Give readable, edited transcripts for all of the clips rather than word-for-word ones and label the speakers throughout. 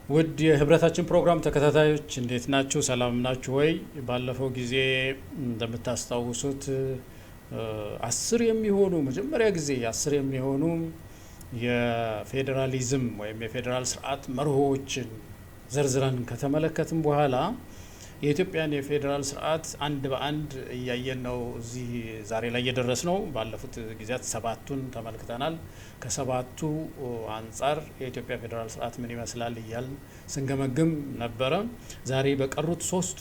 Speaker 1: ውድ የህብረታችን ፕሮግራም ተከታታዮች እንዴት ናችሁ? ሰላም ናችሁ ወይ? ባለፈው ጊዜ እንደምታስታውሱት 10 የሚሆኑ መጀመሪያ ጊዜ 10 የሚሆኑ የፌዴራሊዝም ወይም የፌዴራል ስርዓት መርሆዎችን ዘርዝረን ከተመለከትም በኋላ የኢትዮጵያን የፌዴራል ስርዓት አንድ በአንድ እያየን ነው እዚህ ዛሬ ላይ እየደረስ ነው። ባለፉት ጊዜያት 7ቱን ተመልክተናል። ከ7ቱ አንጻር የኢትዮጵያ ፌዴራል ስርዓት ምን ይመስላል እያልን ስንገመግም ነበረ። ዛሬ በቀሩት 3ቱ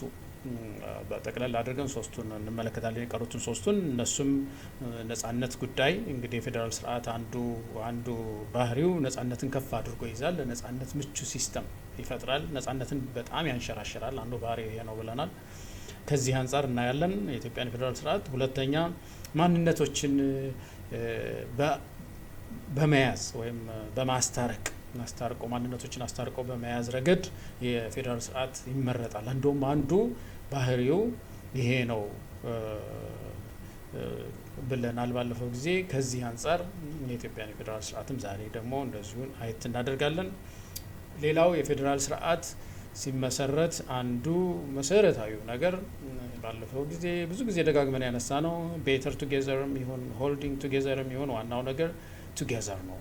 Speaker 1: በጠቅላላ አድርገን 3ቱን እንመለከታለን። የቀሩትን 3ቱን እነሱም ነጻነት ጉዳይ እንግዲህ የፌዴራል ስርዓት አንዱ ባህሪው ነጻነትን ከፍ አድርጎ ይዛል። ለነጻነት ምቹ ሲስተም ይፈጥራል። ነጻነትን በጣም ያንሸራሽራል። አንዱ ባህሪ ይሄ ነው ብለናል። ከዚህ አንጻር እናያለን የኢትዮጵያን ፌዴራል ስርዓት። ሁለተኛ ማንነቶችን በመያዝ ወይም በማስታረቅ ማንነቶችን አስታርቆ በመያዝ ረገድ የፌዴራል ስርዓት ይመረጣል። እንደውም አንዱ ባህሪው ይሄ ነው ብለናል ባለፈው ጊዜ። ከዚህ አንጻር የኢትዮጵያን የፌዴራል ስርዓትም ዛሬ ደግሞ እንደዚሁ አየት እናደርጋለን። ሌላው የፌዴራል ስርዓት ሲመሰረት አንዱ መሰረታዊ ነገር ባለፈው ጊዜ ብዙ ጊዜ ደጋግመን ያነሳ ነው። ቤተር ቱጌዘርም ይሁን ሆልዲንግ ቱጌዘርም ይሁን ዋናው ነገር ቱጌዘር ነው፣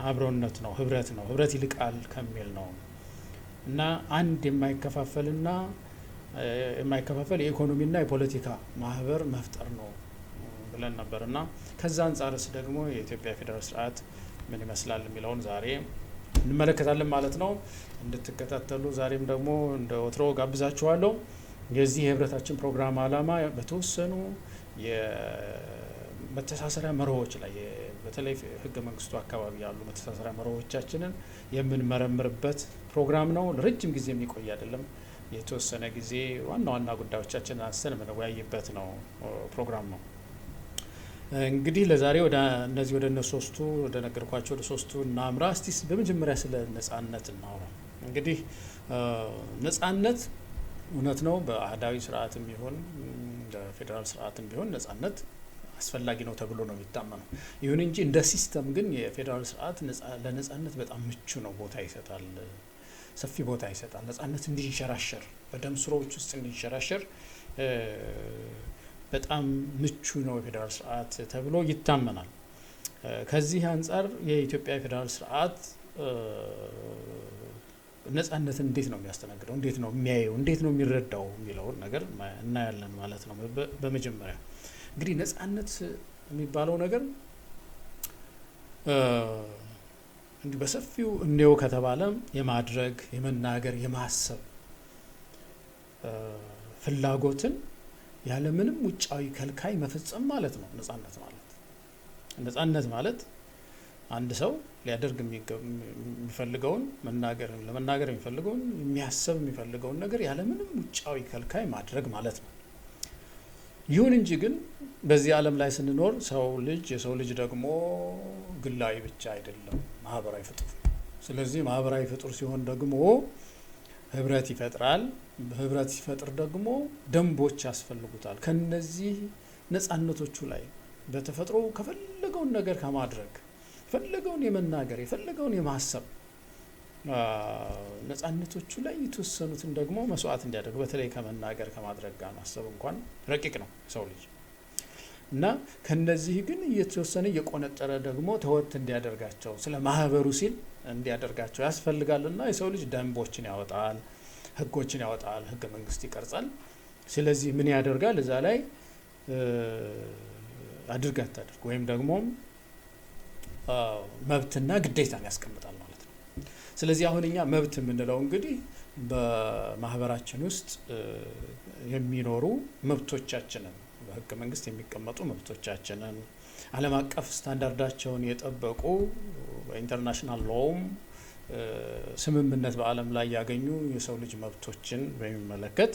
Speaker 1: አብሮነት ነው፣ ህብረት ነው። ህብረት ይልቃል ከሚል ነው እና አንድ የማይከፋፈል የኢኮኖሚና የፖለቲካ ማህበር መፍጠር ነው ብለን ነበር እና ከዛ አንጻርስ ደግሞ የኢትዮጵያ ፌዴራል ስርዓት ምን ይመስላል የሚለውን ዛሬ እንመለከታለን ማለት ነው። እንድትከታተሉ ዛሬም ደግሞ እንደ ወትሮ ጋብዛችኋለሁ። የዚህ የህብረታችን ፕሮግራም ዓላማ በተወሰኑ የመተሳሰሪያ መርሆዎች ላይ በተለይ ህገ መንግስቱ አካባቢ ያሉ መተሳሰሪያ መርሆዎቻችንን የምንመረምርበት ፕሮግራም ነው። ለረጅም ጊዜ የሚቆይ አይደለም። የተወሰነ ጊዜ ዋና ዋና ጉዳዮቻችንን አንስተን የምንወያይበት ነው ፕሮግራም ነው። እንግዲህ ለዛሬ ወደ ሶስቱ ወደ ነገርኳቸው ወደ ሶስቱ እናምራ። እስቲ በመጀመሪያ ስለ ነጻነት እናውራ። እንግዲህ ነጻነት እውነት ነው በአህዳዊ ስርዓትም ቢሆን በፌዴራል ስርዓትም ቢሆን ነጻነት አስፈላጊ ነው ተብሎ ነው የሚታመነው። ይሁን እንጂ እንደ ሲስተም ግን የፌዴራል ስርዓት ለነጻነት በጣም ምቹ ነው፣ ቦታ ይሰጣል፣ ሰፊ ቦታ ይሰጣል። ነጻነት እንዲንሸራሸር በደም ስሮች ውስጥ እንዲንሸራሸር በጣም ምቹ ነው የፌዴራል ስርዓት ተብሎ ይታመናል። ከዚህ አንጻር የኢትዮጵያ የፌዴራል ስርዓት ነጻነትን እንዴት ነው የሚያስተናግደው፣ እንዴት ነው የሚያየው፣ እንዴት ነው የሚረዳው የሚለውን ነገር እናያለን ማለት ነው። በመጀመሪያ እንግዲህ ነጻነት የሚባለው ነገር እንዲህ በሰፊው እንየው ከተባለ የማድረግ፣ የመናገር፣ የማሰብ ፍላጎትን ያለምንም ውጫዊ ከልካይ መፈጸም ማለት ነው ነጻነት ማለት አንድ ሰው ሊያደርግ የሚፈልገውን ለመናገር የሚፈልገውን የሚያሰብ የሚፈልገውን ነገር ያለምንም ውጫዊ ከልካይ ማድረግ ማለት ነው። ይሁን እንጂ ግን በዚህ ዓለም ላይ ስንኖር የሰው ልጅ ደግሞ ግላዊ ብቻ አይደለም፣ ማህበራዊ ፍጡር። ስለዚህ ማህበራዊ ፍጡር ሲሆን ደግሞ ህብረት ይፈጥራል። ህብረት ሲፈጥር ደግሞ ደንቦች ያስፈልጉታል። ከነዚህ ነጻነቶቹ ላይ በተፈጥሮ ከፈለገውን ነገር ከማድረግ የፈለገውን የመናገር የፈለገውን የማሰብ ነጻነቶቹ ላይ የተወሰኑትን ደግሞ መስዋዕት እንዲያደርግ፣ በተለይ ከመናገር ከማድረግ ጋር ማሰብ እንኳን ረቂቅ ነው ሰው ልጅ እና ከነዚህ ግን እየተወሰነ እየቆነጠረ ደግሞ ተወት እንዲያደርጋቸው ስለ ማህበሩ ሲል እንዲያደርጋቸው ያስፈልጋልና የሰው ልጅ ደንቦችን ያወጣል፣ ህጎችን ያወጣል፣ ህገ መንግስት ይቀርጻል። ስለዚህ ምን ያደርጋል? እዛ ላይ አድርግ አታድርግ ወይም ደግሞ መብትና ግዴታን ያስቀምጣል ማለት ነው። ስለዚህ አሁን እኛ መብት የምንለው እንግዲህ በማህበራችን ውስጥ የሚኖሩ መብቶቻችንን በህገ መንግስት የሚቀመጡ መብቶቻችንን ዓለም አቀፍ ስታንዳርዳቸውን የጠበቁ በኢንተርናሽናል ሎውም ስምምነት በዓለም ላይ ያገኙ የሰው ልጅ መብቶችን በሚመለከት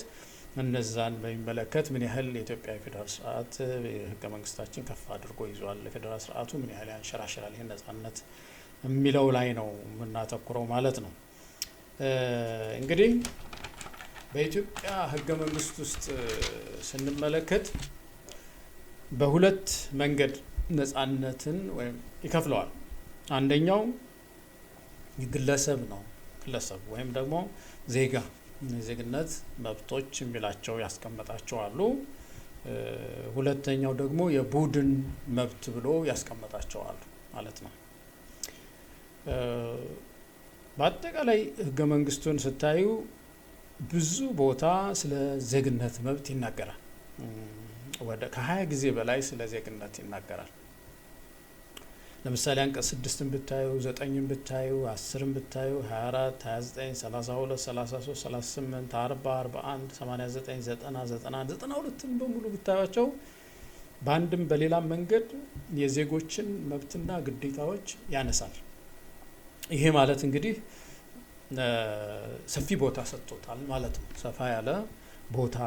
Speaker 1: ምን ያህል የኢትዮጵያ የፌዴራል ስርዓት የህገ መንግስታችን ከፍ አድርጎ ይዟል፣ የፌዴራል ስርዓቱ ምን ያህል ያንሸራሽራል ይህን ነጻነት የሚለው ላይ ነው የምናተኩረው ማለት ነው። እንግዲህ በኢትዮጵያ ህገ መንግስት ውስጥ ስንመለከት በሁለት መንገድ ነጻነትን ወይም ይከፍለዋል። አንደኛው ግለሰብ ነው፣ ግለሰብ ወይም ደግሞ ዜጋ የዜግነት መብቶች የሚላቸው ያስቀመጣቸው አሉ። ሁለተኛው ደግሞ የቡድን መብት ብሎ ያስቀመጣቸው አሉ ማለት ነው። በአጠቃላይ ህገ መንግስቱን ስታዩ ብዙ ቦታ ስለ ዜግነት መብት ይናገራል። ወደ ከ20 ጊዜ በላይ ስለ ዜግነት ይናገራል። ለምሳሌ አንቀጽ 6ን ብታዩ፣ 9ን ብታዩ፣ 10ን ብታዩ፣ 24፣ 29፣ 32፣ 33፣ 38፣ 40፣ 41፣ 89፣ 90፣ 91፣ 92ን በሙሉ ብታዩቸው በአንድም በሌላም መንገድ የዜጎችን መብትና ግዴታዎች ያነሳል። ይሄ ማለት እንግዲህ ሰፊ ቦታ ሰጥቶታል ማለት ነው። ሰፋ ያለ ቦታ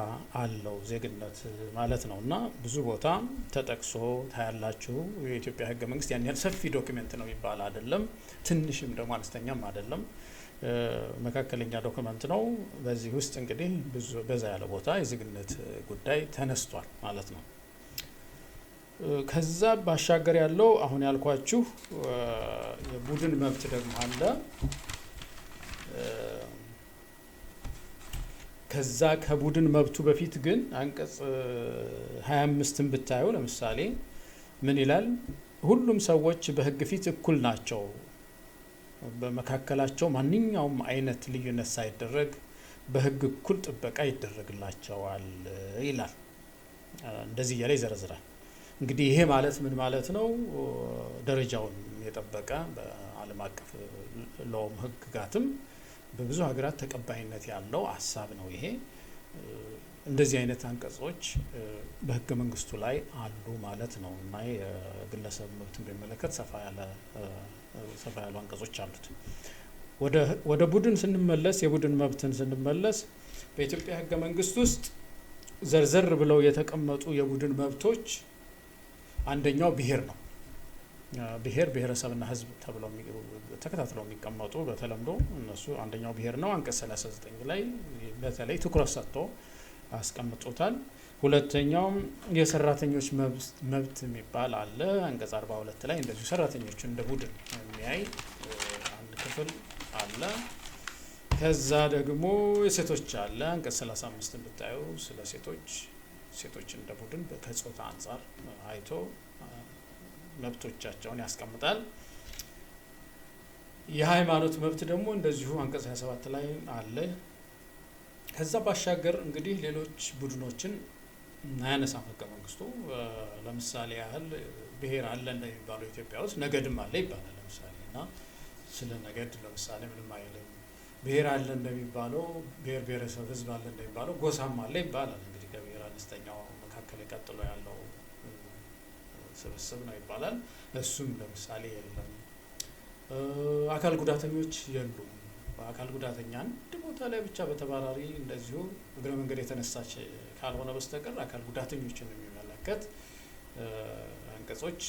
Speaker 1: አለው ዜግነት ማለት ነው እና ብዙ ቦታ ተጠቅሶ ታያላችሁ። የኢትዮጵያ ህገ መንግስት ያን ያህል ሰፊ ዶክመንት ነው የሚባል አይደለም፣ ትንሽም ደግሞ አነስተኛም አይደለም፣ መካከለኛ ዶክመንት ነው። በዚህ ውስጥ እንግዲህ በዛ ያለ ቦታ የዜግነት ጉዳይ ተነስቷል ማለት ነው። ከዛ ባሻገር ያለው አሁን ያልኳችሁ የቡድን መብት ደግሞ አለ። ከዛ ከቡድን መብቱ በፊት ግን አንቀጽ 25ን ብታዩ ለምሳሌ ምን ይላል? ሁሉም ሰዎች በህግ ፊት እኩል ናቸው፣ በመካከላቸው ማንኛውም አይነት ልዩነት ሳይደረግ በህግ እኩል ጥበቃ ይደረግላቸዋል ይላል። እንደዚህ እያለ ይዘረዝራል። እንግዲህ ይሄ ማለት ምን ማለት ነው? ደረጃውን የጠበቀ በዓለም አቀፍ ሎም ህግጋትም በብዙ ሀገራት ተቀባይነት ያለው ሀሳብ ነው ይሄ። እንደዚህ አይነት አንቀጾች በህገ መንግስቱ ላይ አሉ ማለት ነው እና የግለሰብ መብትን በሚመለከት ሰፋ ያሉ አንቀጾች አሉት። ወደ ቡድን ስንመለስ፣ የቡድን መብትን ስንመለስ በኢትዮጵያ ህገ መንግስት ውስጥ ዘርዘር ብለው የተቀመጡ የቡድን መብቶች አንደኛው ብሔር ነው። ብሔር ብሔረሰብና ህዝብ ተብለው ተከታትለው የሚቀመጡ በተለምዶ እነሱ አንደኛው ብሔር ነው። አንቀጽ 39 ላይ በተለይ ትኩረት ሰጥቶ አስቀምጦታል። ሁለተኛው የሰራተኞች መብት የሚባል አለ። አንቀጽ 42 ላይ እንደዚሁ ሰራተኞችን እንደ ቡድን የሚያይ አንድ ክፍል አለ። ከዛ ደግሞ የሴቶች አለ። አንቀጽ 35 ብታዩ ስለ ሴቶች እንደ ቡድን ከጾታ አንጻር አይቶ መብቶቻቸውን ያስቀምጣል። የሃይማኖት መብት ደግሞ እንደዚሁ አንቀጽ 27 ላይ አለ። ከዛ ባሻገር እንግዲህ ሌሎች ቡድኖችን አያነሳም ህገ መንግስቱ። ለምሳሌ ያህል ብሔር አለ እንደሚባለው ኢትዮጵያ ውስጥ ነገድም አለ ይባላል። ለምሳሌ እና ስለ ነገድ ለምሳሌ ምንም አይልም። ብሔር አለ እንደሚባለው ብሔር ብሔረሰብ ህዝብ አለ እንደሚባለው ጎሳም አለ ይባላል። እንግዲህ ከብሔር አነስተኛው መካከል ቀጥሎ ያለው ስብስብ ነው ይባላል። እሱም ለምሳሌ የለም። አካል ጉዳተኞች የሉም። አካል ጉዳተኛ አንድ ቦታ ላይ ብቻ በተባራሪ እንደዚሁ እግረ መንገድ የተነሳች ካልሆነ በስተቀር አካል ጉዳተኞችን የሚመለከት አንቀጾች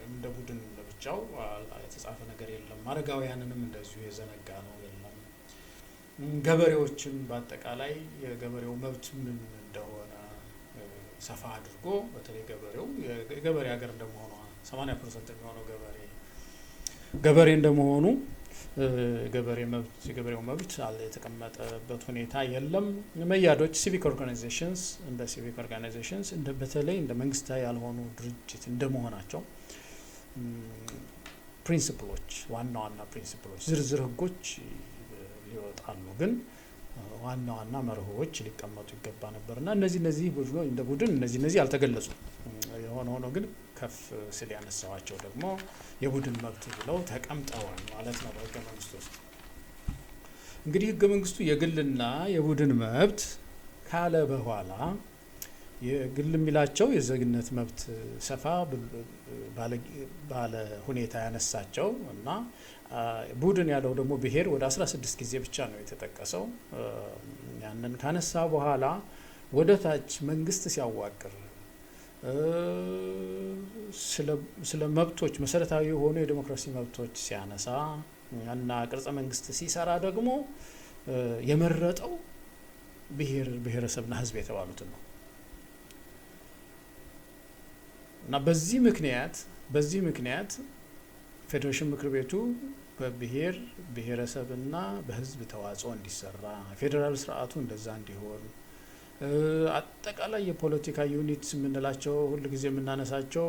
Speaker 1: እንደ ቡድን ለብቻው የተጻፈ ነገር የለም። አረጋውያንንም እንደዚሁ የዘነጋ ነው የለም። ገበሬዎችን በአጠቃላይ የገበሬው መብት ምን እንደሆነ ሰፋ አድርጎ በተለይ ገበሬው የገበሬ ሀገር እንደመሆኑ 80% የሚሆነው ገበሬ እንደመሆኑ የገበሬው መብት የተቀመጠበት ሁኔታ የለም። መያዶች ሲቪክ ኦርጋናይዜሽንስ እንደ በተለይ እንደ መንግስታዊ ያልሆኑ ድርጅት እንደመሆናቸው ፕሪንሲፕሎች ዋና ፕሪንሲፕሎች ዝርዝር ህጎች ሊወጣሉ፣ ግን ዋና መርሆዎች ሊቀመጡ ይገባ ነበርና እነዚህ ቡድኖች እንደ ቡድን እነዚህ አልተገለጹም። የሆነ ሆኖ ግን ከፍ ስል ያነሳዋቸው ደግሞ የቡድን መብት ብለው ተቀምጠዋል ማለት ነው በህገ መንግስቱ ውስጥ። እንግዲህ ህገ መንግስቱ የግልና የቡድን መብት ካለ በኋላ የግል የሚላቸው የዜግነት መብት ሰፋ ባለ ሁኔታ ያነሳቸው እና ቡድን ያለው ደግሞ ብሔር ወደ 16 ጊዜ ብቻ ነው የተጠቀሰው። ያንን ካነሳ በኋላ ወደ ታች መንግስት ሲያዋቅር ስለ መብቶች መሰረታዊ የሆኑ የዲሞክራሲ መብቶች ሲያነሳ እና ቅርጸ መንግስት ሲሰራ ደግሞ የመረጠው ብሔረሰብና ህዝብ የተባሉትን ነው እና በዚህ ምክንያት ፌዴሬሽን ምክር ቤቱ በብሔር ብሔረሰብና በህዝብ ተዋጽኦ እንዲሰራ ፌዴራል ስርዓቱ እንደዛ እንዲሆን አጠቃላይ የፖለቲካ ዩኒትስ የምንላቸው ሁሉ ጊዜ የምናነሳቸው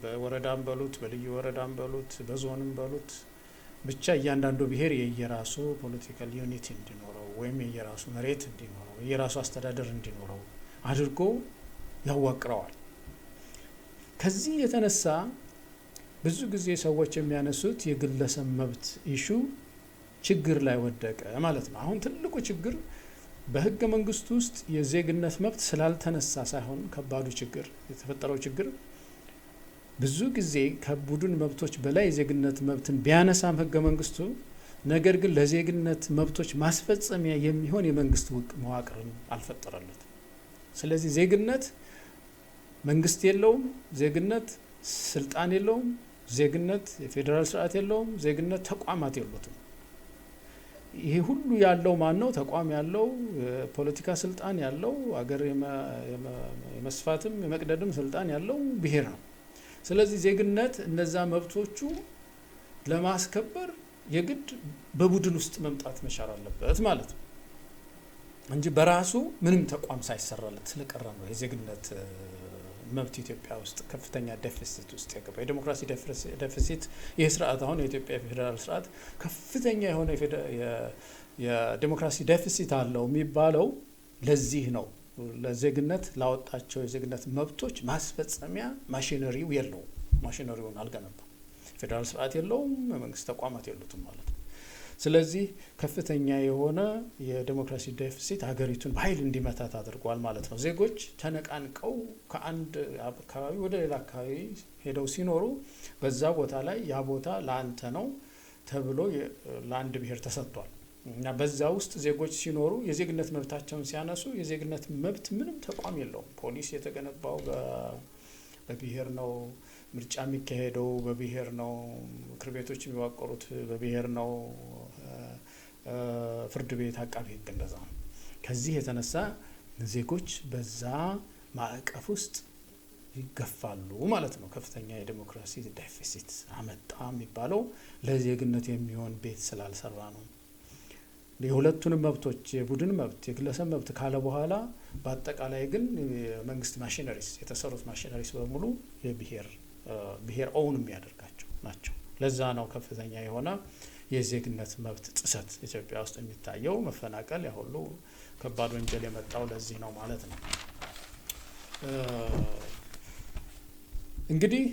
Speaker 1: በወረዳም በሉት በልዩ ወረዳም በሉት በዞንም በሉት ብቻ እያንዳንዱ ብሔር የየራሱ ፖለቲካል ዩኒቲ እንዲኖረው ወይም የየራሱ መሬት እንዲኖረው የየራሱ አስተዳደር እንዲኖረው አድርጎ ያዋቅረዋል። ከዚህ የተነሳ ብዙ ጊዜ ሰዎች የሚያነሱት የግለሰብ መብት ኢሹ ችግር ላይ ወደቀ ማለት ነው። አሁን ትልቁ ችግር በህገ መንግስቱ ውስጥ የዜግነት መብት ስላልተነሳ ሳይሆን ከባዱ ችግር የተፈጠረው ችግር ብዙ ጊዜ ከቡድን መብቶች በላይ የዜግነት መብትን ቢያነሳም ህገ መንግስቱ ነገር ግን ለዜግነት መብቶች ማስፈጸሚያ የሚሆን የመንግስት መዋቅርን አልፈጠረለትም። ስለዚህ ዜግነት መንግስት የለውም፣ ዜግነት ስልጣን የለውም፣ ዜግነት የፌዴራል ስርዓት የለውም፣ ዜግነት ተቋማት የሉትም። ይሄ ሁሉ ያለው ማን ነው? ተቋም ያለው ፖለቲካ ስልጣን ያለው አገር የመስፋትም የመቅደድም ስልጣን ያለው ብሔር ነው። ስለዚህ ዜግነት እነዛ መብቶቹ ለማስከበር የግድ በቡድን ውስጥ መምጣት መቻል አለበት ማለት ነው እንጂ በራሱ ምንም ተቋም ሳይሰራለት ስለቀረ ነው የዜግነት መብት ኢትዮጵያ ውስጥ ከፍተኛ ዴፊሲት ውስጥ የገባው። የዲሞክራሲ ዴፊሲት ይህ ስርዓት አሁን የኢትዮጵያ ፌዴራል ስርዓት ከፍተኛ የሆነ የዲሞክራሲ ዴፊሲት አለው የሚባለው ለዚህ ነው። ለዜግነት ላወጣቸው የዜግነት መብቶች ማስፈጸሚያ ማሽነሪው የለውም። ማሽነሪውን አልገነባም። ፌዴራል ስርዓት የለውም፣ የመንግስት ተቋማት የሉትም ማለት ነው። ስለዚህ ከፍተኛ የሆነ የዲሞክራሲ ዴፊሲት ሀገሪቱን በኃይል እንዲመታት አድርጓል ማለት ነው። ዜጎች ተነቃንቀው ከአንድ አካባቢ ወደ ሌላ አካባቢ ሄደው ሲኖሩ በዛ ቦታ ላይ ያ ቦታ ለአንተ ነው ተብሎ ለአንድ ብሔር ተሰጥቷል እና በዛ ውስጥ ዜጎች ሲኖሩ የዜግነት መብታቸውን ሲያነሱ የዜግነት መብት ምንም ተቋም የለውም። ፖሊስ የተገነባው በብሔር ነው። ምርጫ የሚካሄደው በብሔር ነው። ምክር ቤቶች የሚዋቀሩት በብሔር ነው። ፍርድ ቤት፣ አቃቤ ሕግ እንደዛ ነው። ከዚህ የተነሳ ዜጎች በዛ ማዕቀፍ ውስጥ ይገፋሉ ማለት ነው። ከፍተኛ የዲሞክራሲ ዴፊሲት አመጣ የሚባለው ለዜግነት የሚሆን ቤት ስላልሰራ ነው። የሁለቱንም መብቶች የቡድን መብት የግለሰብ መብት ካለ በኋላ በአጠቃላይ ግን የመንግስት ማሽነሪስ የተሰሩት ማሽነሪስ በሙሉ ብሔር ኦውን የሚያደርጋቸው ናቸው። ለዛ ነው ከፍተኛ የሆነ የዜግነት መብት ጥሰት ኢትዮጵያ ውስጥ የሚታየው። መፈናቀል ያ ሁሉ ከባድ ወንጀል የመጣው ለዚህ ነው ማለት ነው። እንግዲህ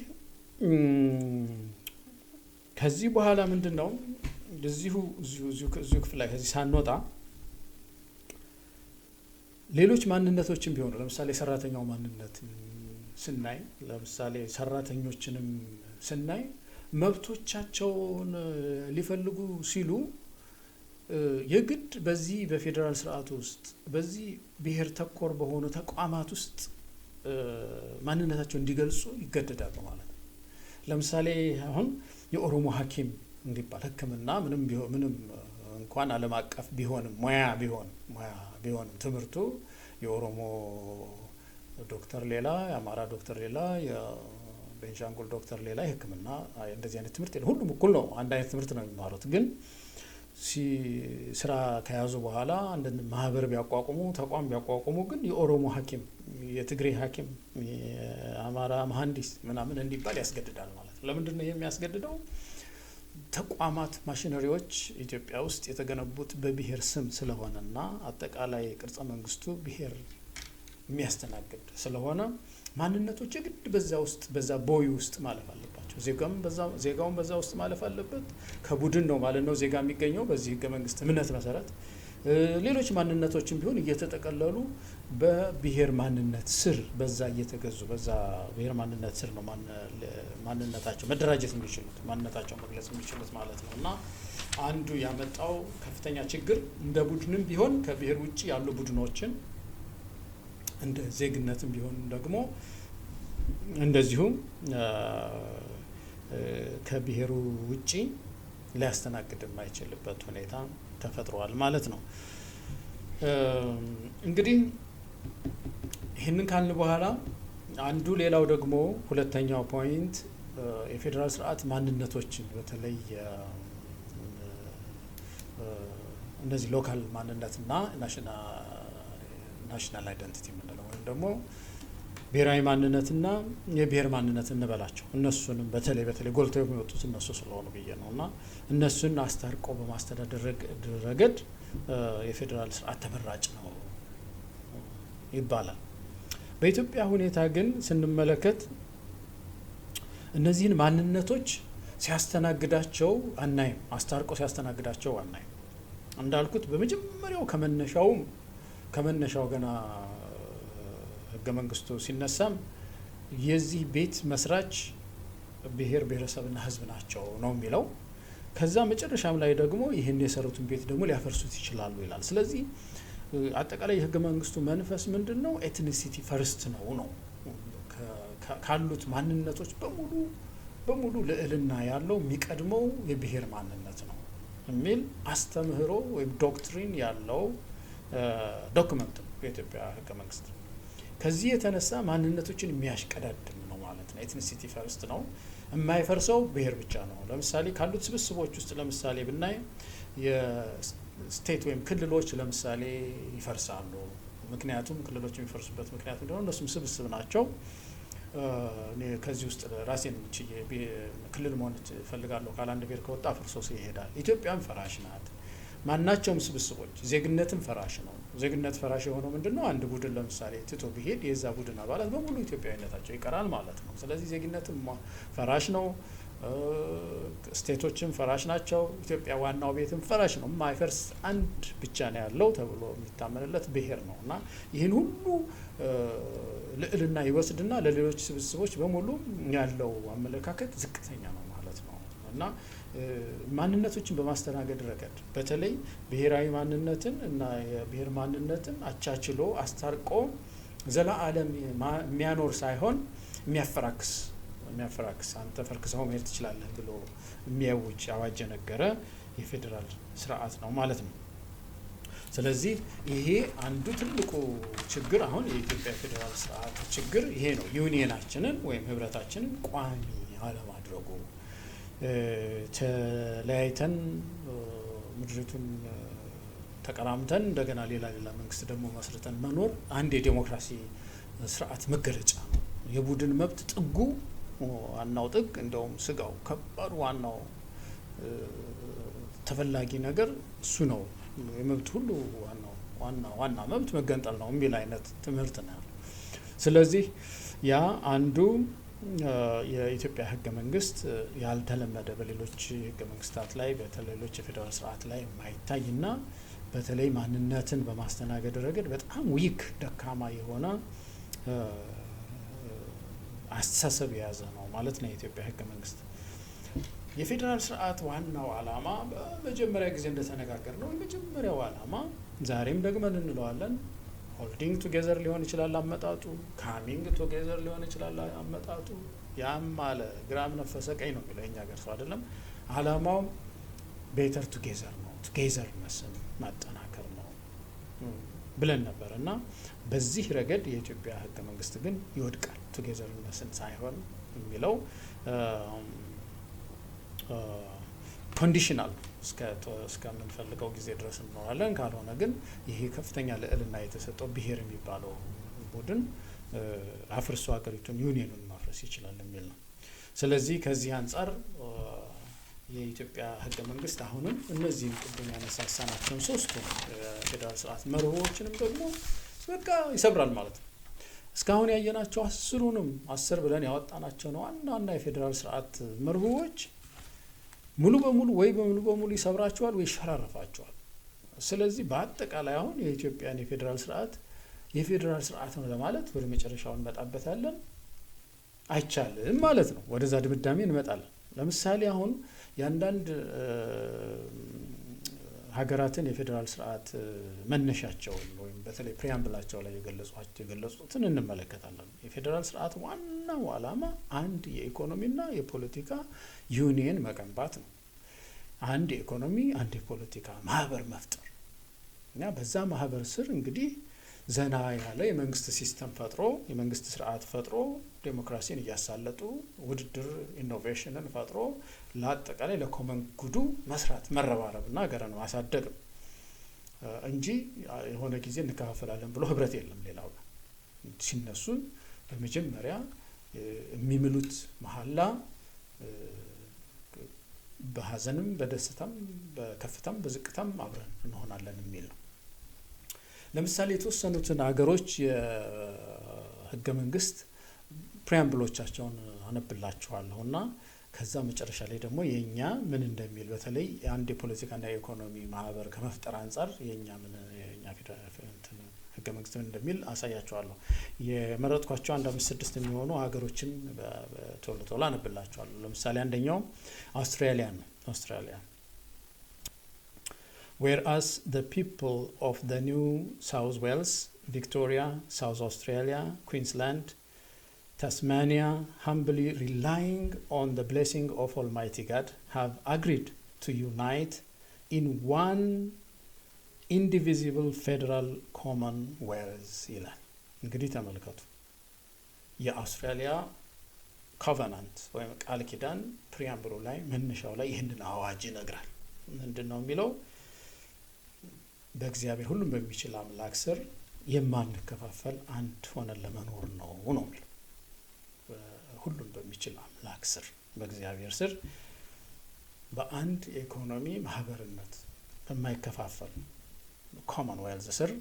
Speaker 1: ከዚህ በኋላ ምንድን ነው እዚሁ ክፍል ላይ ከዚህ ሳንወጣ ሌሎች ማንነቶችን ቢሆኑ ለምሳሌ ሰራተኛው ማንነት ስናይ ለምሳሌ ሰራተኞችንም ስናይ መብቶቻቸውን ሊፈልጉ ሲሉ የግድ በዚህ በፌዴራል ስርዓት ውስጥ በዚህ ብሔር ተኮር በሆኑ ተቋማት ውስጥ ማንነታቸውን እንዲገልጹ ይገደዳሉ ማለት ነው። ለምሳሌ አሁን የኦሮሞ ሐኪም እንዲባል ሕክምና ምንም እንኳን ዓለም አቀፍ ቢሆንም ሙያ ቢሆንም ትምህርቱ የኦሮሞ ዶክተር ሌላ፣ የአማራ ዶክተር ሌላ፣ የቤንሻንጉል ዶክተር ሌላ፣ የሕክምና እንደዚህ አይነት ትምህርት የለም። ሁሉም እኩል ነው፣ አንድ አይነት ትምህርት ነው የሚማሩት። ግን ስራ ከያዙ በኋላ አንድ ማህበር ቢያቋቁሙ ተቋም ቢያቋቁሙ ግን የኦሮሞ ሐኪም፣ የትግሬ ሐኪም፣ የአማራ መሐንዲስ ምናምን እንዲባል ያስገድዳል ማለት ነው። ለምንድን ነው የሚያስገድደው? ተቋማት ማሽነሪዎች ኢትዮጵያ ውስጥ የተገነቡት በብሔር ስም ስለሆነና አጠቃላይ ቅርጸ መንግስቱ ብሔር የሚያስተናግድ ስለሆነ ማንነቶች የግድ በዛ ቦይ ውስጥ ማለፍ አለባቸው። ዜጋውን በዛ ውስጥ ማለፍ አለበት። ከቡድን ነው ማለት ነው ዜጋ የሚገኘው በዚህ ህገ መንግስት እምነት መሰረት። ሌሎች ማንነቶችም ቢሆን እየተጠቀለሉ በብሔር ማንነት ስር በዛ እየተገዙ በዛ ብሔር ማንነት ስር ነው ማንነታቸው መደራጀት የሚችሉት ማንነታቸው መግለጽ የሚችሉት ማለት ነው። እና አንዱ ያመጣው ከፍተኛ ችግር እንደ ቡድንም ቢሆን ከብሔር ውጭ ያሉ ቡድኖችን እንደ ዜግነትም ቢሆን ደግሞ እንደዚሁም ከብሔሩ ውጪ ሊያስተናግድ የማይችልበት ሁኔታ ተፈጥሯል ማለት ነው። እንግዲህ ይህንን ካልን በኋላ አንዱ ሌላው ደግሞ ሁለተኛው ፖይንት የፌዴራል ስርዓት ማንነቶችን በተለይ እነዚህ ሎካል ማንነትና ናሽናል አይደንቲቲ የምንለው ወይም ደግሞ ብሔራዊ ማንነትና የብሔር ማንነት እንበላቸው እነሱንም በተለይ ጎልተው የሚወጡት እነሱ ስለሆኑ ብዬ ነው እና እነሱን አስታርቆ በማስተዳደር ረገድ የፌዴራል ስርዓት ተመራጭ ነው ይባላል። በኢትዮጵያ ሁኔታ ግን ስንመለከት እነዚህን ማንነቶች ሲያስተናግዳቸው አናይም፣ አስታርቆ ሲያስተናግዳቸው አናይም። እንዳልኩት በመጀመሪያው ከመነሻው ገና ህገ መንግስቱ ሲነሳም የዚህ ቤት መስራች ብሔር ብሔረሰብና ህዝብ ናቸው ነው የሚለው። ከዛ መጨረሻም ላይ ደግሞ ይህን የሰሩትን ቤት ደግሞ ሊያፈርሱት ይችላሉ ይላል። ስለዚህ አጠቃላይ የህገ መንግስቱ መንፈስ ምንድን ነው? ኤትኒሲቲ ፈርስት ነው። ካሉት ማንነቶች በሙሉ ልዕልና ያለው የሚቀድመው የብሔር ማንነት ነው የሚል አስተምህሮ ወይም ዶክትሪን ያለው ዶክመንት ነው የኢትዮጵያ ህገ መንግስት። ከዚህ የተነሳ ማንነቶችን የሚያሽቀዳድም ነው ማለት ነው። ኤትኒሲቲ ፈርስት ነው። የማይፈርሰው ብሔር ብቻ ነው። ለምሳሌ ካሉት ስብስቦች ውስጥ ለምሳሌ ብናይ የስቴት ወይም ክልሎች ለምሳሌ ይፈርሳሉ። ምክንያቱም ክልሎች የሚፈርሱበት ምክንያት እንደሆነ እነሱም ስብስብ ናቸው። እኔ ከዚህ ውስጥ ራሴን ክልል መሆን እፈልጋለሁ ካለ አንድ ብሔር ከወጣ ፍርሶ ይሄዳል። ኢትዮጵያም ፈራሽ ናት። ማናቸውም ስብስቦች ዜግነትም ፈራሽ ነው። ዜግነት ፈራሽ የሆነው ምንድነው? አንድ ቡድን ለምሳሌ ትቶ ቢሄድ የዛ ቡድን አባላት በሙሉ ኢትዮጵያዊነታቸው ይቀራል ማለት ነው። ስለዚህ ዜግነትም ፈራሽ ነው። ስቴቶችም ፈራሽ ናቸው። ኢትዮጵያ ዋናው ቤትም ፈራሽ ነው። የማይፈርስ አንድ ብቻ ነው ያለው ተብሎ የሚታመንለት ብሔር ነው እና ይህን ሁሉ ልዕልና ይወስድና ለሌሎች ስብስቦች በሙሉ ያለው አመለካከት ዝቅተኛ ነው ማለት ነው እና ማንነቶችን በማስተናገድ ረገድ በተለይ ብሔራዊ ማንነትን እና የብሔር ማንነትን አቻችሎ አስታርቆ ዘላለም የሚያኖር ሳይሆን የሚያፈራክስ አንተ ፈርክሰው መሄድ ትችላለህ ብሎ የሚያውጅ አዋጅ ነገረ የፌዴራል ስርዓት ነው ማለት ነው። ስለዚህ ይሄ አንዱ ትልቁ ችግር አሁን የኢትዮጵያ ፌዴራል ስርዓት ችግር ይሄ ነው። ዩኒየናችንን ወይም ህብረታችንን ቋሚ አለማድረጉ፣ ተለያይተን ምድሪቱን ተቀራምተን እንደገና ሌላ መንግስት ደግሞ መስርተን መኖር አንድ የዴሞክራሲ ስርዓት መገለጫ ነው። የቡድን መብት ጥጉ ዋናው ጥግ እንደውም ስጋው ከባድ ዋናው ተፈላጊ ነገር እሱ ነው። የመብት ሁሉ ዋና መብት መገንጠል ነው የሚል አይነት ትምህርት ነው ያለው። ስለዚህ ያ አንዱ የኢትዮጵያ ህገ መንግስት ያልተለመደ በሌሎች ህገ መንግስታት ላይ በተለሎች የፌዴራል ስርዓት ላይ የማይታይና በተለይ ማንነትን በማስተናገድ ረገድ በጣም ደካማ የሆነ አስተሳሰብ የያዘ ነው ማለት ነው የኢትዮጵያ ህገ መንግስት። የፌዴራል ስርዓት ዋናው ዓላማ በመጀመሪያ ጊዜ እንደተነጋገር ነው የመጀመሪያው ዓላማ ዛሬም ደግመን እንለዋለን፣ ሆልዲንግ ቱጌዘር ሊሆን ይችላል አመጣጡ፣ ካሚንግ ቱጌዘር ሊሆን ይችላል አመጣጡ። ያም አለ ግራም ነፈሰ ቀኝ ነው የሚለው የኛ ሀገር ሰው አይደለም። ዓላማው ቤተር ቱጌዘር ነው፣ ቱጌዘርነስን ማጠናከር ነው ብለን ነበር እና በዚህ ረገድ የኢትዮጵያ ህገ መንግስት ግን ይወድቃል። ቱጌዘርነስን ሳይሆን የሚለው ኮንዲሽናል እስከምንፈልገው ጊዜ ድረስ እንኖራለን፣ ካልሆነ ግን ይሄ ከፍተኛ ልዕልና የተሰጠው ብሔር የሚባለው ቡድን አፍርሶ ሀገሪቱን ዩኒየኑን ማፍረስ ይችላል የሚል ነው። ስለዚህ ከዚህ አንጻር የኢትዮጵያ ህገ መንግስት አሁንም እነዚህን ቅድም ያነሳሳናቸውን ሶስቱ ፌዴራል ስርዓት መርሆዎችንም ደግሞ በቃ ይሰብራል ማለት ነው። እስካሁን ያየናቸው 10 ብለን ያወጣናቸው ነው ዋና የፌዴራል ስርዓት መርሆዎች ሙሉ በሙሉ ይሰብራቸዋል ወይ ይሸራረፋቸዋል። ስለዚህ በአጠቃላይ አሁን የኢትዮጵያን የፌዴራል ስርዓት ነው ለማለት ወደ መጨረሻው እንመጣበታለን አይቻልም ማለት ነው። ወደዛ ድምዳሜ እንመጣለን። ለምሳሌ አሁን የአንዳንድ ሀገራትን የፌዴራል ስርዓት መነሻቸውን ወይም በተለይ ፕሪያምብላቸው ላይ የገለጹትን እንመለከታለን። የፌዴራል ስርዓት ዋናው ዓላማ አንድ የኢኮኖሚና የፖለቲካ ዩኒየን መገንባት ነው። አንድ የኢኮኖሚ አንድ የፖለቲካ ማህበር መፍጠር እና በዛ ማህበር ስር እንግዲህ ዘና ያለ የመንግስት ሲስተም ፈጥሮ የመንግስት ስርዓት ፈጥሮ ዴሞክራሲን እያሳለጡ ውድድር ኢኖቬሽንን ፈጥሮ ለአጠቃላይ ለኮመን ጉዱ መስራት መረባረብና ሀገርን ማሳደግ ነው። እንጂ የሆነ ጊዜ እንከፋፈላለን ብሎ ህብረት የለም። ሌላው ሲነሱ በመጀመሪያ የሚምሉት መሐላ በሀዘንም በደስታም በከፍታም በዝቅታም አብረን እንሆናለን የሚል ነው። ለምሳሌ የተወሰኑትን ሀገሮች የህገ መንግስት ፕሪያምብሎቻቸውን አነብላችኋለሁ እና ከዛ መጨረሻ ላይ ደግሞ የኛ ምን እንደሚል በተለይ አንድ የፖለቲካና የኢኮኖሚ ማህበር ከመፍጠር አንጻር የኛ ህገ መንግስት ምን እንደሚል አሳያችኋለሁ። የመረጥኳቸው 1 5 6 የሚሆኑ ሀገሮችን ቶሎ ቶሎ አነብላችኋለሁ። ለምሳሌ አንደኛው አውስትራሊያ ነው። አውስትራሊያ whereas the people of the New South Wales, Victoria, South Australia, Queensland, Tasmania, humbly relying on the blessing of Almighty God, have agreed to unite in one indivisible federal commonwealth ይላል። እንግዲህ ተመልከቱ የአውስትራሊያ ኮቨናንት ወይም ቃል ኪዳን ፕሪያምብሉ ላይ መነሻው ላይ ይህንን አዋጅ ይነግራል። ምንድነው የሚለው? በእግዚአብሔር ሁሉም በሚችል አምላክ ስር የማንከፋፈል አንድ ሆነን ለመኖር ነው የሚለው። ሁሉም በሚችል አምላክ ስር በእግዚአብሔር ስር በአንድ የኢኮኖሚ ማህበርነት በማይከፋፈል ኮመንዌልዝ ስር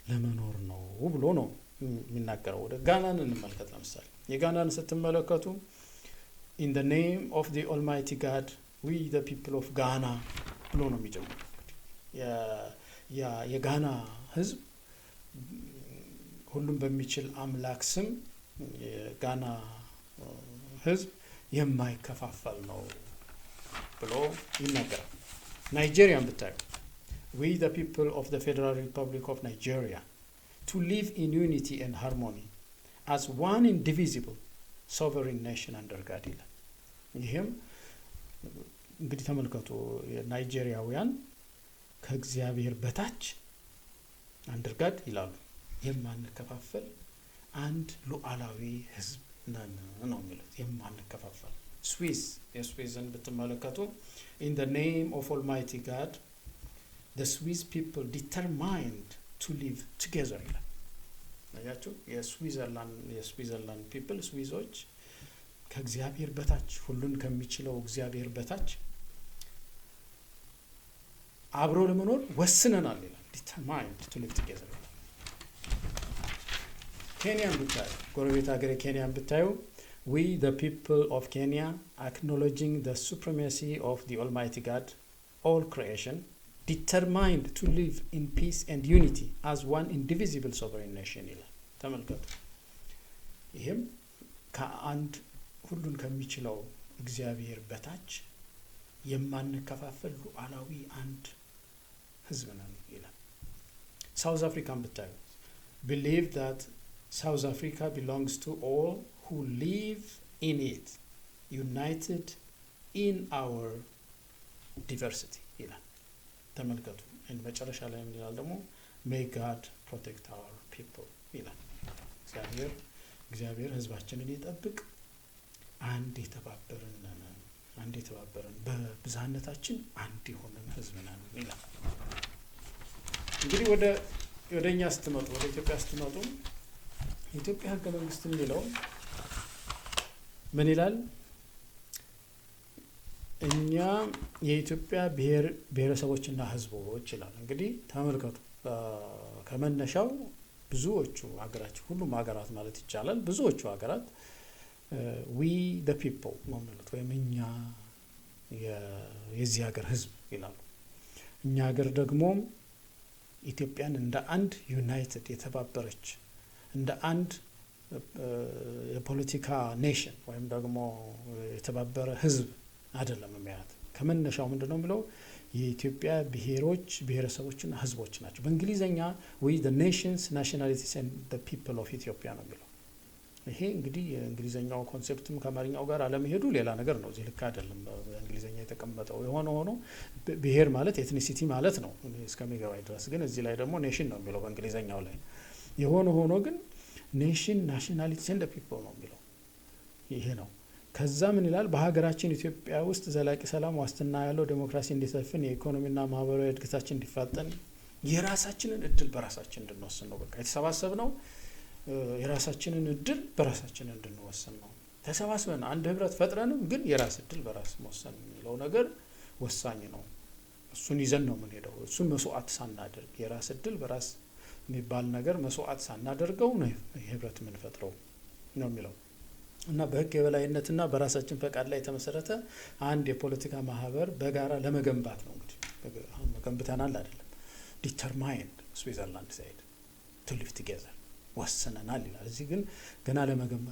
Speaker 1: ለመኖር ነው ብሎ ነው የሚናገረው። ወደ ጋናን እንመልከት። ለምሳሌ የጋናን ስትመለከቱ in the name of the Almighty God we the people of Ghana ብሎ ነው የሚጀምረው። የጋና ህዝብ ሁሉም በሚችል አምላክ ስም የጋና ህዝብ የማይከፋፈል ነው ብሎ ይናገራል። ናይጄሪያን ብታዩ we the people of the Federal Republic of Nigeria to live in unity and harmony as one indivisible sovereign nation under God ይላል። ይህም እንግዲህ ተመልከቱ የናይጄሪያውያን ከእግዚአብሔር በታች አንደር ጋድ ይላሉ የማንከፋፈል አንድ ሉዓላዊ ህዝብ ነን ነው የሚሉት። የማንከፋፈል ስዊዝን ብትመለከቱ in the name of Almighty God the Swiss people determined to live together ይላል። አያችሁ የስዊዘርላንድ ፒፕል ስዊዞች ከእግዚአብሔር በታች ሁሉን ከሚችለው እግዚአብሔር በታች አብሮ ለመኖር ወስነናል ይላል። determined to live together። ኬንያን ብታዩ ጎረቤት ሀገር ኬንያን ብታዩ we the people of Kenya acknowledging the supremacy of the Almighty God all creation determined to live in peace and unity as one indivisible sovereign nation ይላል። ተመልከቱ ይሄም ከአንድ ሁሉን ከሚችለው እግዚአብሔር በታች የማንከፋፈል ሉዓላዊ አንድ ህዝብ ነን ይላል። ሳውዝ አፍሪካን ብታዩ believe that South Africa belongs to all who live in it united in our diversity ይላል። ተመልከቱ መጨረሻ ላይ ይላል ደግሞ may God protect our people ይላል። እግዚአብሔር ህዝባችንን ይጠብቅ አንድ የተባበረን በብዛነታችን አንድ የሆነን ህዝብ ነን ይላል። እንግዲህ ወደኛ ስትመጡ ወደ ኢትዮጵያ ስትመጡ የኢትዮጵያ ህገ መንግስት የሚለው ምን ይላል? እኛ የኢትዮጵያ ብሔረሰቦችና ህዝቦች ይላል። እንግዲህ ተመልከቱ ከመነሻው ብዙዎቹ ሀገራችን ሁሉም ሀገራት ማለት ይቻላል ብዙዎቹ ሀገራት we the people ነው የሚሉት ወይም እኛ የዚህ ሀገር ህዝብ ይላሉ። እኛ ሀገር ደግሞ ኢትዮጵያን እንደ አንድ ዩናይትድ የተባበረች እንደ አንድ የፖለቲካ ኔሽን ወይም ደግሞ የተባበረ ህዝብ አይደለም የሚያዩት። ከመነሻው ምንድነው የሚለው የኢትዮጵያ ብሔረሰቦችና ህዝቦች ናቸው። በእንግሊዘኛ we the nations nationalities and the people of Ethiopia ነው የሚለው። ይሄ እንግዲህ የእንግሊዘኛው ኮንሴፕትም ከአማርኛው ጋር አለመሄዱ ሌላ ነገር ነው። እዚህ ልክ አይደለም በእንግሊዘኛ የተቀመጠው። የሆነ ብሔር ማለት ኤትኒሲቲ ማለት ነው እስከሚገባኝ ድረስ። ግን እዚህ ላይ ደግሞ ኔሽን ነው የሚለው በእንግሊዘኛው ላይ። ሆኖ ግን ኔሽን ናሽናሊቲስ ኤንድ ፒፕል ነው የሚለው። ይሄ ነው። ከዛ ምን ይላል? በሀገራችን ኢትዮጵያ ውስጥ ዘላቂ ሰላም ዋስትና ያለው ዴሞክራሲ እንዲሰፍን የኢኮኖሚና ማህበራዊ እድገታችን እንዲፋጠን የራሳችንን እድል በራሳችን እንድንወስን ነው። በቃ የተሰባሰብነው የራሳችንን እድል በራሳችን እንድንወስን ነው። ተሰባስበን አንድ ህብረት ፈጥረንም ግን የራስ እድል በራስ መወሰን የሚለው ነገር ወሳኝ ነው። እሱን ይዘን ነው የምንሄደው። እሱን መስዋዕት ሳናደርግ የራስ እድል በራስ የሚባል ነገር መስዋዕት ሳናደርገው ነው ህብረት የምንፈጥረው ነው የሚለው እና በህግ የበላይነትና በራሳችን ፈቃድ ላይ የተመሰረተ አንድ የፖለቲካ ማህበር በጋራ ለመገንባት ነው። እንግዲህ ገንብተናል አይደለም፣ ዲተርማይንድ ስዊዘርላንድ ሳይድ ቱ ሊቭ ቱጌዘር ወስነናል ይላል። እዚህ ግን ገና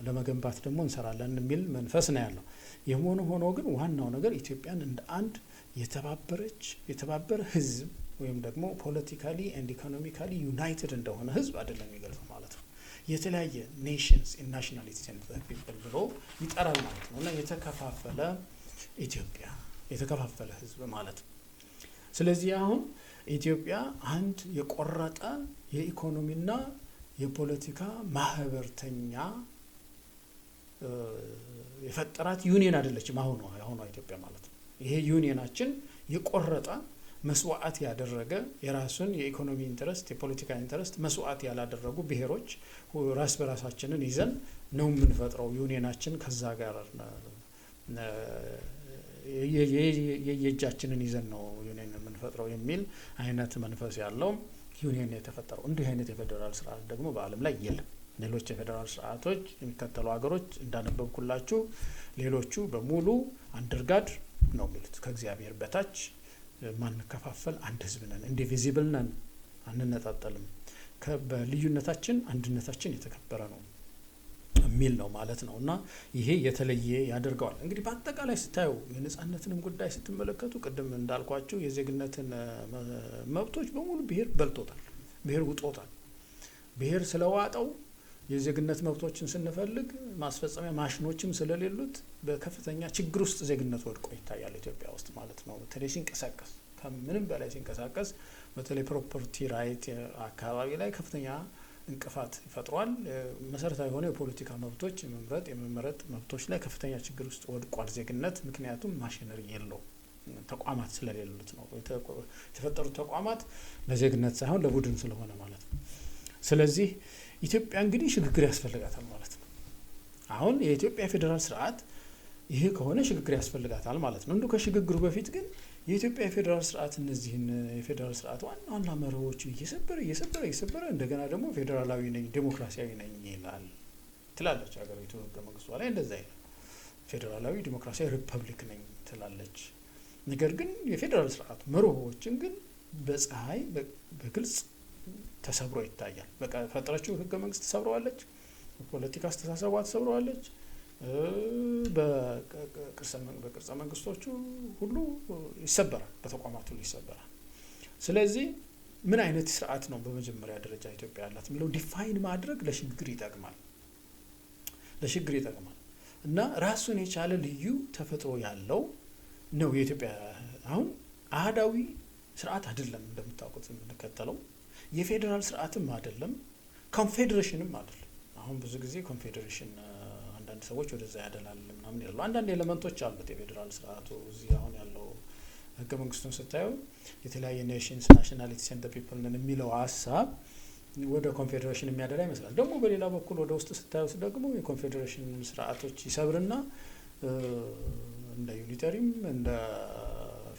Speaker 1: ለመገንባት ደግሞ እንሰራለን የሚል መንፈስ ነው ያለው። የሆነ ሆኖ ግን ዋናው ነገር ኢትዮጵያን እንደ አንድ የተባበረ ህዝብ ወይም ደግሞ ፖለቲካሊ ኤንድ ኢኮኖሚካሊ ዩናይትድ እንደሆነ ህዝብ አይደለም የሚገልጸው ማለት ነው። የተለያየ ኔሽንስ ኢን ናሽናሊቲስ ኤንድ ፒፕል ብሎ ይጠራል ማለት ነው እና የተከፋፈለ ኢትዮጵያ የተከፋፈለ ህዝብ ማለት ነው። ስለዚህ አሁን ኢትዮጵያ አንድ የቆረጠ የኢኮኖሚና የፖለቲካ ማህበርተኛ የፈጠራት ዩኒየን አይደለችም አሁኗ ኢትዮጵያ ማለት ነው። ይሄ ዩኒየናችን የቆረጠ መስዋዕት ያደረገ የራሱን የኢኮኖሚ ኢንተረስት የፖለቲካ ኢንተረስት መስዋዕት ያላደረጉ ብሔሮች ራስ በራሳችንን ይዘን ነው የምንፈጥረው ዩኒየናችን። ከዛ ጋር የእጃችንን ይዘን ነው ዩኒየን የምንፈጥረው የሚል አይነት መንፈስ ያለው ዩኒየን የተፈጠረው። እንዲህ አይነት የፌዴራል ስርዓት ደግሞ በዓለም ላይ የለም። ሌሎች የፌዴራል ስርዓቶች የሚከተሉ ሀገሮች እንዳነበብኩላችሁ ሌሎቹ በሙሉ አንደርጋድ ነው የሚሉት ከእግዚአብሔር በታች ማንከፋፈል አንድ ህዝብ ነን፣ ኢንዲቪዚብል ነን፣ አንነጣጠልም፣ በልዩነታችን አንድነታችን የተከበረ ነው የሚል ነው ማለት ነው እና ይሄ የተለየ ያደርገዋል። እንግዲህ በአጠቃላይ ስታዩ የነጻነትንም ጉዳይ ስትመለከቱ ቅድም እንዳልኳችሁ የዜግነትን መብቶች በሙሉ ብሔር በልጦታል፣ ብሔር ውጦታል። ብሔር ስለዋጠው የዜግነት መብቶችን ስንፈልግ ማስፈጸሚያ ማሽኖችም ስለሌሉት በከፍተኛ ችግር ውስጥ ዜግነት ወድቆ ይታያል ኢትዮጵያ ውስጥ ማለት ነው። በተለይ ሲንቀሳቀስ ከምንም በላይ ሲንቀሳቀስ በተለይ ፕሮፐርቲ ራይት አካባቢ ላይ ከፍተኛ እንቅፋት ይፈጥሯል። መሰረታዊ የሆነ የፖለቲካ መብቶች የመመረጥ መብቶች ላይ ከፍተኛ ችግር ውስጥ ወድቋል ዜግነት። ምክንያቱም ማሽነሪ የለው ተቋማት ስለሌሉት ነው። የተፈጠሩት ተቋማት ለዜግነት ሳይሆን ለቡድን ስለሆነ ማለት ነው። ስለዚህ ኢትዮጵያ እንግዲህ ሽግግር ያስፈልጋታል ማለት ነው። አሁን የኢትዮጵያ ፌዴራል ስርዓት ይሄ ከሆነ ሽግግር ያስፈልጋታል ማለት ነው። እንዲሁ ከሽግግሩ በፊት ግን የኢትዮጵያ የፌዴራል ስርዓት እነዚህን የፌዴራል ስርዓት ዋና መርሆዎችን እየሰበረ እንደገና ደግሞ ፌዴራላዊ ነኝ ዴሞክራሲያዊ ነኝ ይላል ትላለች ሀገሪቱ ህገ መንግስቷ ላይ እንደዛ ይላል። ፌዴራላዊ ዴሞክራሲያዊ ሪፐብሊክ ነኝ ትላለች። ነገር ግን የፌዴራል ስርዓቱ መርሆዎችን ግን በፀሐይ በግልጽ ተሰብሮ ይታያል። በቃ ፈጠረችው ህገ መንግስት ተሰብረዋለች፣ ፖለቲካ አስተሳሰቧ ተሰብረዋለች፣ በቅርጸ መንግስቶቹ ሁሉ ይሰበራል፣ በተቋማት ሁሉ ይሰበራል። ስለዚህ ምን አይነት ስርዓት ነው በመጀመሪያ ደረጃ ኢትዮጵያ ያላት የሚለው ዲፋይን ማድረግ ለሽግግር ይጠቅማል እና ራሱን የቻለ ልዩ ተፈጥሮ ያለው ነው የኢትዮጵያ። አሁን አህዳዊ ስርዓት አይደለም እንደምታውቁት የምንከተለው፣ የፌዴራል ስርዓትም አይደለም፣ ኮንፌዴሬሽንም አይደለም። አሁን ብዙ ጊዜ ኮንፌዴሬሽን አንዳንድ ሰዎች ወደዛ ያደላል ምናምን ይላሉ። አንዳንድ ኤሌመንቶች አሉት የፌዴራል ስርዓቱ። እዚህ አሁን ያለው ህገ መንግስቱን ስታዩ የተለያየ ኔሽንስ ናሽናሊቲስ ኤንድ ፒፕል ነን የሚለው ሀሳብ ወደ ኮንፌዴሬሽን የሚያደላ ይመስላል። ደግሞ በሌላ በኩል ወደ ውስጥ ስታዩት ደግሞ የኮንፌዴሬሽን ስርዓቶች ይሰብርና እንደ ዩኒተሪም እንደ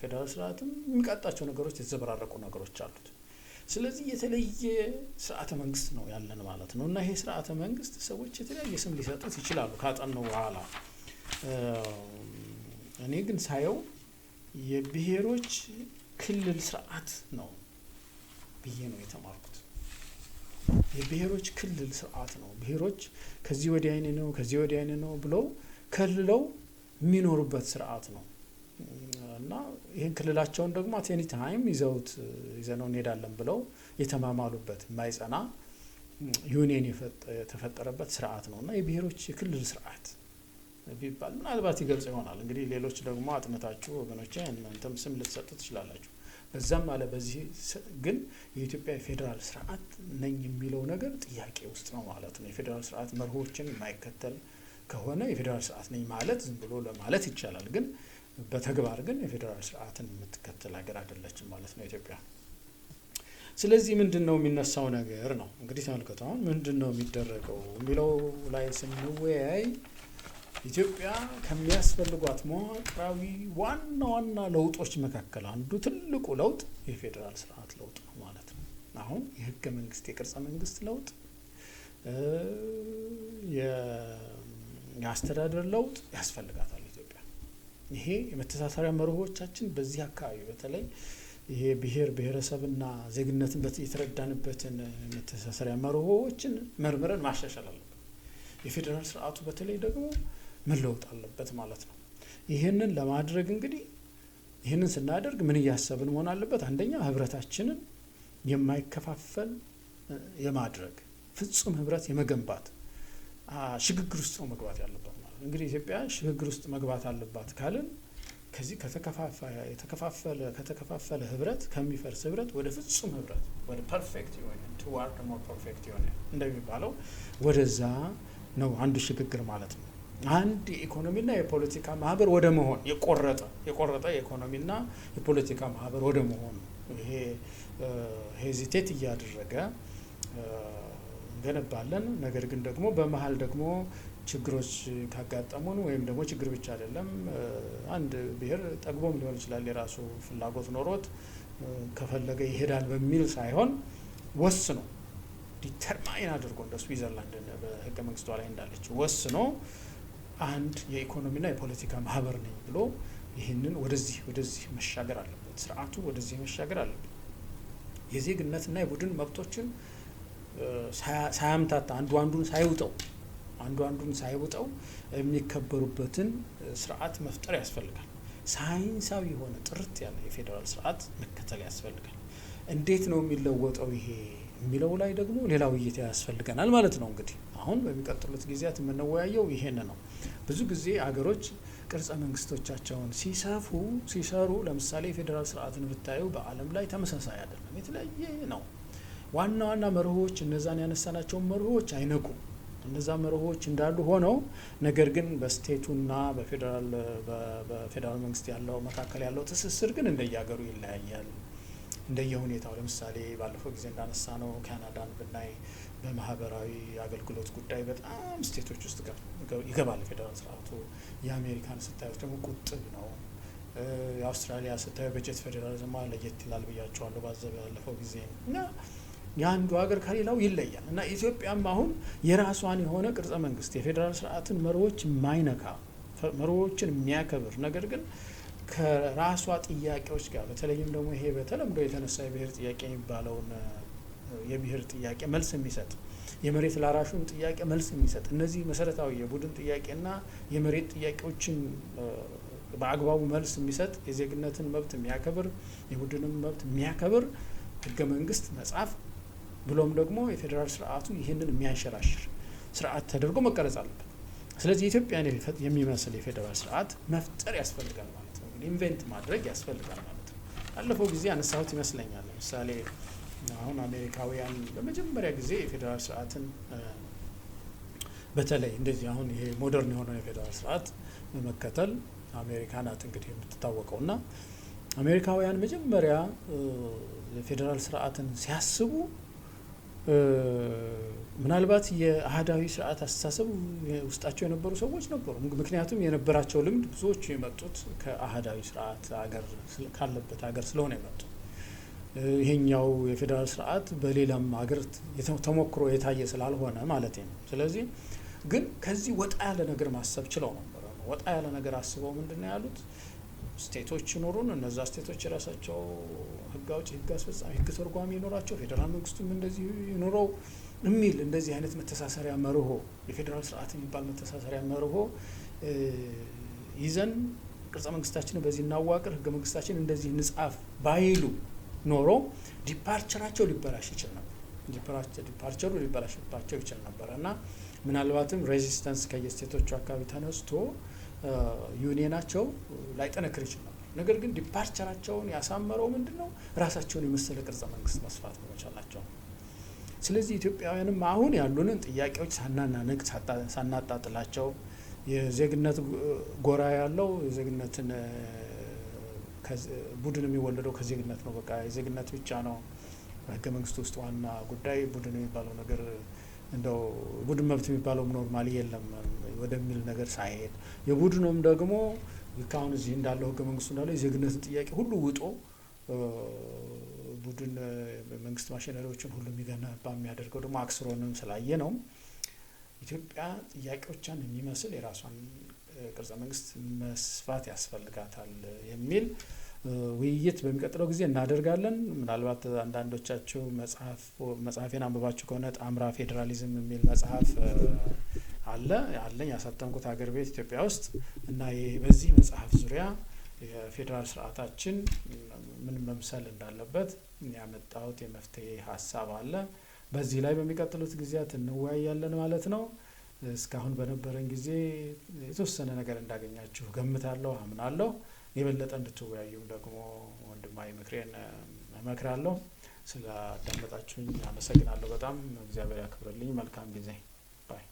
Speaker 1: ፌዴራል ስርዓትም የሚቀጣቸው ነገሮች የተዘበራረቁ ነገሮች አሉት። ስለዚህ የተለየ ስርዓተ መንግስት ነው ያለን ማለት ነው እና ይሄ ስርዓተ መንግስት ሰዎች የተለያየ ስም ሊሰጡት ይችላሉ ካጠኑ በኋላ። እኔ ግን ሳየው የብሔሮች ክልል ስርዓት ነው ብዬ ነው የተማርኩት። የብሔሮች ክልል ስርዓት ነው። ብሔሮች ከዚህ ወዲያ አይኔ ነው ከዚህ ወዲያ አይኔ ነው ብለው ከልለው የሚኖሩበት ስርዓት ነው እና ይህን ክልላቸውን ደግሞ አት ኤኒ ታይም ይዘነው እንሄዳለን ብለው የተማማሉበት የማይጸና ዩኒየን የተፈጠረበት ስርዓት ነው እና የብሔሮች የክልል ስርዓት ቢባል ምናልባት ይገልጽ ይሆናል። እንግዲህ ሌሎች ደግሞ አጥንታችሁ ወገኖቼ እናንተም ስም ልትሰጡ ትችላላችሁ። በዛም አለ በዚህ ግን የኢትዮጵያ የፌዴራል ስርዓት ነኝ የሚለው ነገር ጥያቄ ውስጥ ነው ማለት ነው። የፌዴራል ስርዓት መርሆችን የማይከተል ከሆነ የፌዴራል ስርዓት ነኝ ማለት ዝም ብሎ ለማለት ይቻላል። ግን በተግባር ግን የፌዴራል ስርዓትን የምትከተል ሀገር አይደለችም ማለት ነው ኢትዮጵያ። ስለዚህ ምንድነው የሚነሳው ነገር ነው እንግዲህ ተመልከቱ። አሁን ምንድነው የሚደረገው የሚለው ላይ ስንወያይ ኢትዮጵያ ከሚያስፈልጓት መዋቅራዊ ዋና ዋና ለውጦች መካከል አንዱ ትልቁ ለውጥ የፌዴራል ስርዓት ለውጥ ነው ማለት ነው። አሁን የህገ መንግስት የቅርጸ መንግስት ለውጥ፣ የአስተዳደር ለውጥ ያስፈልጋታል ኢትዮጵያ። ይሄ የመተሳሰሪያ መርሆቻችን በዚህ አካባቢ በተለይ ይሄ ብሔር ብሔረሰብና ዜግነትን የተረዳንበትን መተሳሰሪያ መርሆዎችን መርምረን ማሻሻል አለብን። የፌዴራል ስርዓቱ በተለይ ደግሞ መለወጥ አለበት ማለት ነው። ይህንን ለማድረግ እንግዲህ ይህንን ስናደርግ ምን እያሰብን መሆን አለበት? አንደኛ ህብረታችንን የማይከፋፈል የማድረግ ፍጹም ህብረት የመገንባት ሽግግር ውስጥ ነው መግባት ያለባት ማለት ነው። እንግዲህ ኢትዮጵያ ሽግግር ውስጥ መግባት አለባት ካልን ከዚህ ከተከፋፈለ ህብረት ከሚፈርስ ህብረት ወደ ፍጹም ህብረት ወደ ፐርፌክት የሆነ ቱዋርድ ሞር ፐርፌክት የሆነ እንደሚባለው ወደዛ ነው አንዱ ሽግግር ማለት ነው። አንድ የኢኮኖሚና የፖለቲካ ማህበር ወደ መሆን የቆረጠ የኢኮኖሚና የፖለቲካ ማህበር ወደ መሆን ይሄ ሄዚቴት እያደረገ እንገነባለን። ነገር ግን ደግሞ በመሀል ደግሞ ችግሮች ካጋጠሙን ወይም ደግሞ ችግር ብቻ አይደለም አንድ ብሔር ጠግቦም ሊሆን ይችላል የራሱ ፍላጎት ኖሮት ከፈለገ ይሄዳል በሚል ሳይሆን ወስኖ ዲተርማይን አድርጎ እንደ ስዊዘርላንድ በህገ መንግስቷ ላይ እንዳለች ወስኖ አንድ የኢኮኖሚና የፖለቲካ ማህበር ነኝ ብሎ ይህንን ወደዚህ መሻገር አለበት። ስርዓቱ ወደዚህ መሻገር አለበት። የዜግነትና የቡድን መብቶችን ሳያምታታ አንዱ አንዱን ሳይውጠው የሚከበሩበትን የሚከበሩበትን መፍጠር ያስፈልጋል። ሳይንሳዊ የሆነ ጥርት ያለ የፌዴራል ስርዓት መከተል ያስፈልጋል። እንዴት ነው የሚለወጠው ይሄ የሚለው ላይ ደግሞ ሌላ ውይይት ያስፈልገናል ማለት ነው። እንግዲህ አሁን በሚቀጥሉት ጊዜያት የምንወያየው ይሄን ነው። ብዙ ጊዜ አገሮች ቅርጸ መንግስቶቻቸውን ሲሰሩ ለምሳሌ የፌዴራል ስርዓትን ብታዩ በዓለም ላይ ተመሳሳይ አይደለም፣ የተለያየ ነው። ዋና ዋና መርሆዎች እነዛን ያነሳናቸውን መርሆዎች አይነቁም። እነዛ መርሆዎች እንዳሉ ሆነው ነገር ግን በስቴቱና በፌዴራል መንግስት ያለው መካከል ያለው ትስስር ግን እንደየሀገሩ ይለያያል። እንደየሁኔታው ለምሳሌ ባለፈው ጊዜ እንዳነሳ ነው ካናዳን ብናይ በማህበራዊ አገልግሎት ጉዳይ በጣም ስቴቶች ውስጥ ይገባል ፌዴራል ስርዓቱ። የአሜሪካን ስታዩት ደግሞ ቁጥብ ነው። የአውስትራሊያ ስታዩ በጀት ፌዴራሊዝም ለየት ይላል ብያቸዋለሁ ባለፈው ጊዜ እና የአንዱ ሀገር ከሌላው ይለያል እና ኢትዮጵያም አሁን የራሷን የሆነ ቅርጸ መንግስት የፌዴራል ስርዓትን መርሆች የማይነካ መርሆችን የሚያከብር ነገር ግን ከራሷ ጥያቄዎች ጋር በተለይም ደግሞ ይሄ በተለምዶ የተነሳ የብሔር ጥያቄ የሚባለውን የብሔር ጥያቄ መልስ የሚሰጥ የመሬት ላራሹን ጥያቄ መልስ የሚሰጥ እነዚህ መሰረታዊ የቡድን ጥያቄና የመሬት ጥያቄዎችን በአግባቡ መልስ የሚሰጥ የዜግነትን መብት የሚያከብር የቡድንን መብት የሚያከብር ህገ መንግስት መጻፍ ብሎም ደግሞ የፌዴራል ስርዓቱ ይህንን የሚያንሸራሽር ስርዓት ተደርጎ መቀረጽ አለበት። ስለዚህ ኢትዮጵያን የሚመስል የፌዴራል ስርዓት መፍጠር ያስፈልጋል ማለት ነው። ኢንቨንት ማድረግ ያስፈልጋል ማለት ነው። ባለፈው ጊዜ አነሳሁት ይመስለኛል። ለምሳሌ አሁን አሜሪካውያን በመጀመሪያ ጊዜ የፌዴራል ስርዓትን በተለይ እንደዚህ አሁን ይሄ ሞደርን የሆነው የፌዴራል ስርዓት በመከተል አሜሪካ ናት እንግዲህ የምትታወቀው እና አሜሪካውያን መጀመሪያ የፌዴራል ስርዓትን ሲያስቡ ምናልባት የአህዳዊ ስርዓት አስተሳሰብ ውስጣቸው የነበሩ ሰዎች ነበሩ። ምክንያቱም የነበራቸው ልምድ ብዙዎቹ የመጡት ከአህዳዊ ስርዓት ካለበት ሀገር ስለሆነ የመጡት ይሄኛው የፌዴራል ስርዓት በሌላም ሀገር ተሞክሮ የታየ ስላልሆነ ማለት ነው። ስለዚህ ግን ከዚህ ወጣ ያለ ነገር ማሰብ ችለው ነበር። ወጣ ያለ ነገር አስበው ምንድነው ያሉት? ስቴቶች ይኖሩን፣ እነዛ ስቴቶች የራሳቸው ህግ አውጪ፣ ህግ አስፈጻሚ፣ ህግ ተርጓሚ ይኖራቸው፣ ፌዴራል መንግስቱም እንደዚህ ይኖረው የሚል እንደዚህ አይነት መተሳሰሪያ መርሆ የፌዴራል ስርዓት የሚባል መተሳሰሪያ መርሆ ይዘን ቅርጸ መንግስታችንን በዚህ እናዋቅር፣ ህገ መንግስታችን እንደዚህ ንጻፍ ባይሉ ኖሮ ዲፓርቸራቸው ሊበላሽ ይችል ነበር። ዲፓርቸሩ ሊበላሽባቸው ይችል ነበር እና ምናልባትም ሬዚስተንስ ከየስቴቶቹ አካባቢ ተነስቶ ዩኒየናቸው ላይጠነክር ይችል ነበር። ነገር ግን ዲፓርቸራቸውን ያሳመረው ምንድነው? ራሳቸውን የመሰለ ቅርጸ መንግስት መስፋት በመቻላቸው። ስለዚህ ኢትዮጵያውያንም አሁን ያሉንን ጥያቄዎች ሳናናንቅ ሳናጣጥላቸው የዜግነት ጎራ ያለው የዜግነትን ቡድን የሚወለደው ከዜግነት ነው፣ በቃ የዜግነት ብቻ ነው በህገ መንግስቱ ውስጥ ዋና ጉዳይ ቡድን የሚባለው ነገር እንደው ቡድን መብት የሚባለው ኖርማሊ የለም ወደሚል ነገር ሳይሄድ የቡድኑም ደግሞ ካሁን እዚህ እንዳለው ህገ መንግስቱ እንዳለው የዜግነትን ጥያቄ ሁሉ ውጦ ቡድን መንግስት ማሽነሪዎችን ሁሉ የሚገነባ የሚያደርገው ደግሞ አክስሮንም ስላየ ነው። ኢትዮጵያ ጥያቄዎቿን የሚመስል የራሷን ቅርጸ መንግስት መስፋት ያስፈልጋታል የሚል ውይይት በሚቀጥለው ጊዜ እናደርጋለን። ምናልባት አንዳንዶቻችሁ መጽሐፌን አንብባችሁ ከሆነ ጣምራ ፌዴራሊዝም የሚል መጽሐፍ አለኝ ያሳተምኩት ሀገር ቤት ኢትዮጵያ ውስጥ እና በዚህ መጽሐፍ ዙሪያ የፌዴራል ስርዓታችን ምን መምሰል እንዳለበት ያመጣሁት የመፍትሄ ሀሳብ አለ። በዚህ ላይ በሚቀጥሉት ጊዜያት እንወያያለን ማለት ነው። እስካሁን በነበረን ጊዜ የተወሰነ ነገር እንዳገኛችሁ ገምታለሁ፣ አምናለሁ። የበለጠ እንድትወያዩም ደግሞ ወንድማዊ ምክሬን እመክራለሁ። ስላዳመጣችሁኝ አመሰግናለሁ በጣም። እግዚአብሔር ያክብርልኝ። መልካም ጊዜ ባይ